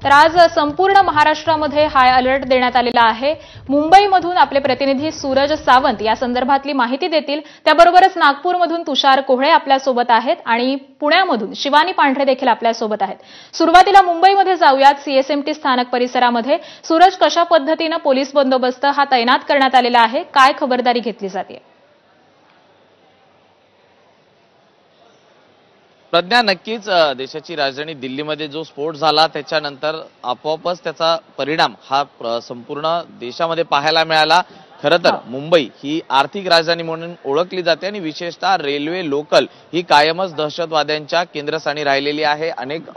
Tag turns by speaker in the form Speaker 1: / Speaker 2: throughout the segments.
Speaker 1: तर आज संपूर्ण महाराष्ट्रामध्ये हाय अलर्ट देण्यात आलेला आहे। मुंबईमधून आपले प्रतिनिधी सूरज सावंत या संदर्भातली माहिती देतील। त्याबरोबरच नागपूरमधून तुषार कोहळे आपल्या सोबत आहेत आणि पुण्यामधून शिवानी पांढरे देखील आपल्या सोबत आहेत। सुरुवातीला मुंबईमध्ये जाऊयात। सीएसएमटी स्थानक परिसरामध्ये सूरज, कशा पद्धतीने पोलीस बंदोबस्त हा तैनात करण्यात आलेला आहे, काय खबरदारी घेतली जाते?
Speaker 2: प्रज्ञा, नक्कीच देशाची राजधानी दिल्लीमध्ये जो स्फोट झाला त्याच्यानंतर आपोआपच त्याचा परिणाम हा संपूर्ण देशामध्ये पाहायला मिळाला। खरं तर मुंबई ही आर्थिक राजधानी म्हणून ओळखली जाते आणि विशेषतः रेल्वे लोकल ही कायमच दहशतवाद्यांच्या केंद्रस्थानी राहिलेली आहे। अनेक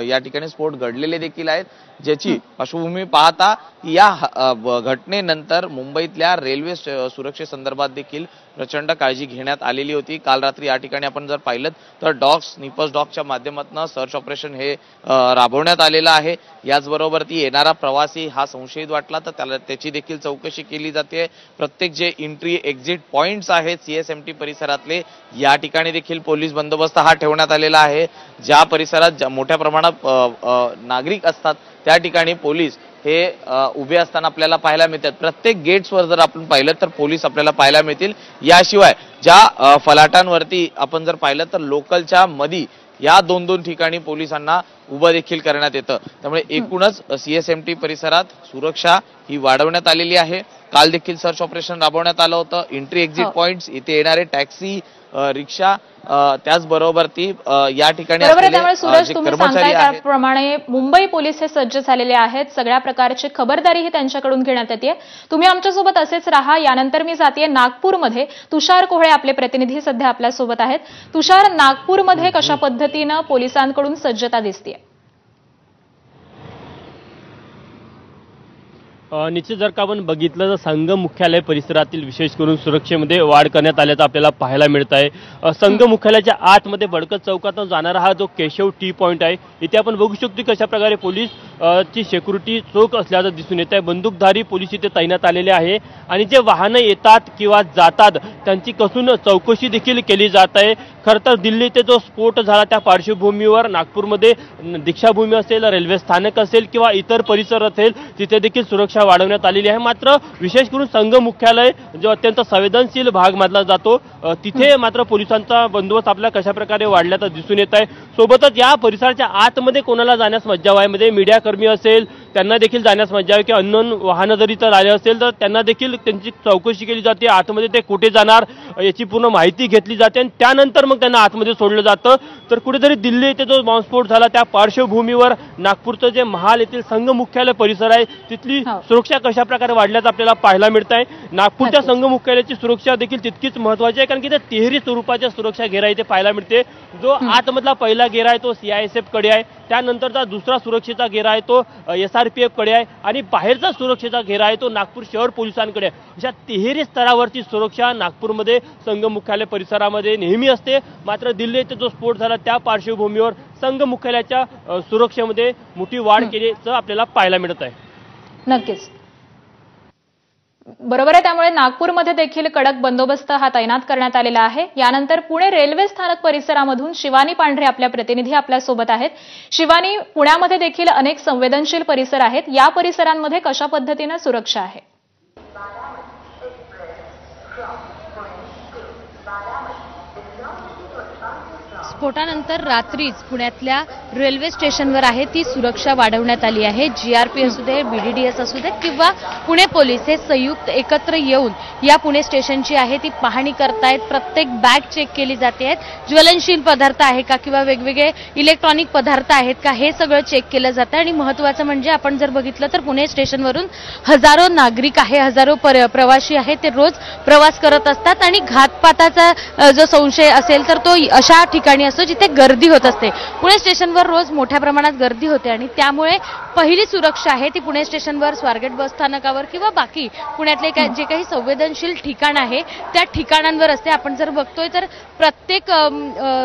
Speaker 2: या ठिकाणी स्फोट घडलेले देखील आहेत, ज्याची पार्श्वभूमी पाहता या घटनेनंतर मुंबईतल्या रेल्वे सुरक्षेसंदर्भात देखील प्रचंड काळजी घेण्यात आलेली होती। काल रात्री या ठिकाणी आपण जर पाहिलं तर स्नीपर्स डॉगच्या माध्यमातून सर्च ऑपरेशन हे राबवण्यात आलेलं आहे। याचबरोबर ती येणारा प्रवासी हा संशयित वाटला तर त्याची देखील चौकशी केली जाते। प्रत्येक जे एंट्री एक्झिट पॉइंट्स आहेत सीएसएमटी परिसरातले, या ठिकाणी देखील पोलीस बंदोबस्त हा ठेवण्यात आलेला आहे। ज्या परिसरात मोठ्या प्रमाणात नागरिक असतात त्या ठिकाणी पोलीस हे उभे असताना आपल्याला पाहायला मिळतात। प्रत्येक गेट्सवर जर आपण पाहिलं तर पोलीस आपल्याला पाहायला मिळतील। याशिवाय ज्या फलाटांवरती आपण जर पाहिलं तर लोकलच्या मध्ये या दोन ठिकाणी पोलिसांना उभं देखील करण्यात येतं। त्यामुळे एकूणच सीएसएमटी परिसरात सुरक्षा ही वाढवण्यात आलेली आहे। काल देखील सर्च ऑपरेशन राबवण्यात आलं होतं। एंट्री एक्झिट पॉइंट्स, इथे येणारे टॅक्सी, रिक्षा, त्याचबरोबर ती या ठिकाणी
Speaker 1: कर्मचारी त्याप्रमाणे मुंबई पोलीस हे सज्ज झालेले आहेत। सगळ्या प्रकारची खबरदारी ही त्यांच्याकडून घेण्यात येते। तुम्ही आमच्यासोबत असेच राहा। यानंतर मी जाते नागपूरमध्ये। तुषार कोहळे आपले प्रतिनिधी सध्या आपल्या सोबत आहेत। तुषार, नागपूरमध्ये कशा पद्धतीने पोलिसांकडून सज्जता दिसते?
Speaker 3: निश्चित जर का आपण बघितलं तर संघ मुख्यालय परिसरातील विशेष करून सुरक्षेमध्ये वाढ करण्यात आल्याचं आपल्याला पाहायला मिळत आहे। संघ मुख्यालयाच्या आतमध्ये बडकत चौकातून जाणारा हा जो केशव टी पॉइंट आहे, इथे आपण बघू शकतो कशा प्रकारे पोलीस ची सिक्युरिटी चोख असल्याचं दिसून येत आहे। बंदूकधारी पोलीस इथे तैनात आलेले आहे आणि जे वाहनं येतात किंवा जातात त्यांची कसून चौकशी देखील केली जात आहे। खरं तर दिल्ली इथे जो स्फोट झाला त्या पार्श्वभूमीवर नागपूरमध्ये दीक्षाभूमी असेल, रेल्वे स्थानक असेल किंवा इतर परिसर असेल, तिथे देखील सुरक्षा वाढवण्यात आलेली आहे। मात्र विशेष करून संघ मुख्यालय जो अत्यंत संवेदनशील भाग मानला जातो, तिथे मात्र पोलिसांचा बंदोबस्त आपल्याला कशा प्रकारे वाढल्याचं दिसून येत आहे। सोबतच या परिसराच्या आतमध्ये कोणाला जाण्यास मज्जाव आहे, मध्ये मीडियाकर्मी असेल त्यांना देखील जाण्यास मज्जाव आहे, की अननोन वाहनं जरी तर आले असेल तर त्यांना देखील त्यांची चौकशी केली जाते। आतमध्ये ते कुठे जाणार याची पूर्ण माहिती घेतली जाते आणि त्यानंतर मग त्यांना आतमध्ये सोडलं जातं। तर कुठेतरी दिल्ली येथे जो बॉम्बस्फोट झाला त्या पार्श्वभूमीवर नागपूरचं जे महाल येथील संघ मुख्यालय परिसर आहे तिथली सुरक्षा कशा प्रकारे वाढल्याचं आपल्याला पाहायला मिळत आहे। नागपूरच्या संघ मुख्यालयाची सुरक्षा देखील तितकीच महत्त्वाची आहे, कारण की ते तिहेरी स्वरूपाच्या सुरक्षा घेरा इथे पाहायला मिळते। जो आतमधला पहिला घेरा आहे तो सीआयएसएफ कडे आहे, त्यानंतरचा दुसरा सुरक्षेचा घेरा आहे तो एसआरपीएफ कडे आहे आणि बाहेरचा सुरक्षेचा घेरा आहे तो नागपूर शहर पोलिसांकडे आहे। अशा तिहेरी स्तरावरची सुरक्षा नागपूरमध्ये संघ मुख्यालय परिसरामध्ये नेहमी असते। मात्र दिल्ली येथे जो स्फोट झाला त्या पार्श्वभूमीवर संघ मुख्यालयाच्या सुरक्षेमध्ये मोठी वाढ केल्याचं आपल्याला पाहायला मिळत आहे।
Speaker 1: नक्कीच बरोबर आहे। त्यामुळे नागपूरमध्ये देखील कडक बंदोबस्त हा तैनात करण्यात आलेला आहे। यानंतर पुणे रेल्वे स्थानक परिसरामधून शिवानी पांढरे आपल्या प्रतिनिधी आपल्या सोबत आहेत। शिवानी, पुण्यामध्ये देखील अनेक संवेदनशील परिसर आहेत, या परिसरांमध्ये कशा पद्धतीने सुरक्षा आहे?
Speaker 4: स्फोटानंतर रात्रीच पुण्यातल्या रेल्वे स्टेशनवर आहे ती सुरक्षा वाढवण्यात आली आहे। जीआरपी असू दे, बीडीडीएस असू दे किंवा पुणे पोलीस हे संयुक्त एकत्र येऊन या पुणे स्टेशनची आहे ती पाहणी करतायत। प्रत्येक बॅग चेक केली जाते आहेत, ज्वलनशील पदार्थ आहे का किंवा वेगवेगळे इलेक्ट्रॉनिक पदार्थ आहेत का हे सगळं चेक केलं जातं। आणि महत्त्वाचं म्हणजे आपण जर बघितलं तर पुणे स्टेशनवरून हजारो नागरिक आहे, हजारो प्रवासी आहेत, ते रोज प्रवास करत असतात आणि घातपाताचा जो संशय असेल तर तो अशा ठिकाणी असतो जिथे गर्दी होत असते। पुणे स्टेशनवर रोज मोठ्या प्रमाणात गर्दी होते आणि त्यामुळे पहिली सुरक्षा आहे ती पुणे स्टेशनवर, स्वारगेट बस स्थानकावर किंवा बाकी पुण्यातले जे काही संवेदनशील ठिकाण आहे त्या ठिकाणांवर असते। आपण जर बघतोय तर प्रत्येक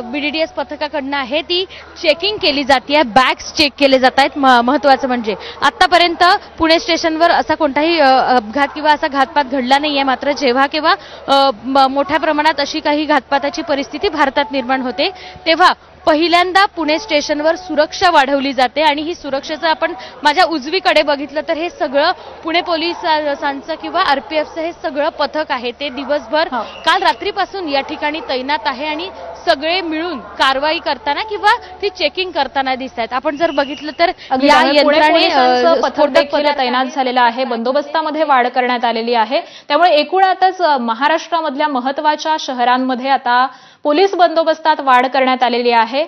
Speaker 4: बीडीडीएस पथकाकडनं आहे ती चेकिंग केली जाते, बॅग्स चेक केले जात आहेत। महत्त्वाचं म्हणजे आतापर्यंत पुणे स्टेशनवर असा कोणताही अपघात किंवा असा घातपात घडला नाहीये। मात्र जेव्हा केव्हा मोठ्या प्रमाणात अशी काही घातपाताची परिस्थिती भारतात निर्माण होते तेव्हा पहिल्यांदा पुणे स्टेशनवर सुरक्षा वाढवली जाते आणि ही सुरक्षेचं आपण माझ्या उजवीकडे बघितलं तर हे सगळं पुणे पोलिसांचं किंवा आरपीएफचं हे सगळं पथक आहे ते दिवसभर काल रात्रीपासून या ठिकाणी तैनात आहे आणि सगळे मिळून कारवाई करताना किंवा ती चेकिंग करताना दिसत आहेत. आपण जर बघितलं तर या
Speaker 1: पोलिसांचं पथक देखील
Speaker 4: यंत्रणेने
Speaker 1: तैनात झालेलं आहे, बंदोबस्तामध्ये वाढ करण्यात आलेली आहे. त्यामुळे एकूणातच महाराष्ट्रामधल्या महत्वाच्या शहरांमध्ये आता पोलीस बंदोबस्तात वाढ करण्यात आलेली आहे.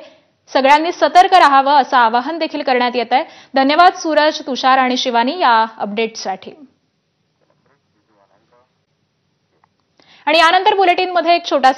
Speaker 1: सगळ्यांनी सतर्क राहावं असं आवाहन देखील करण्यात येत आहे. धन्यवाद सूरज, तुषार आणि शिवानी या अपडेटसाठी. आणि यानंतर बुलेटिनमध्ये एक छोटासा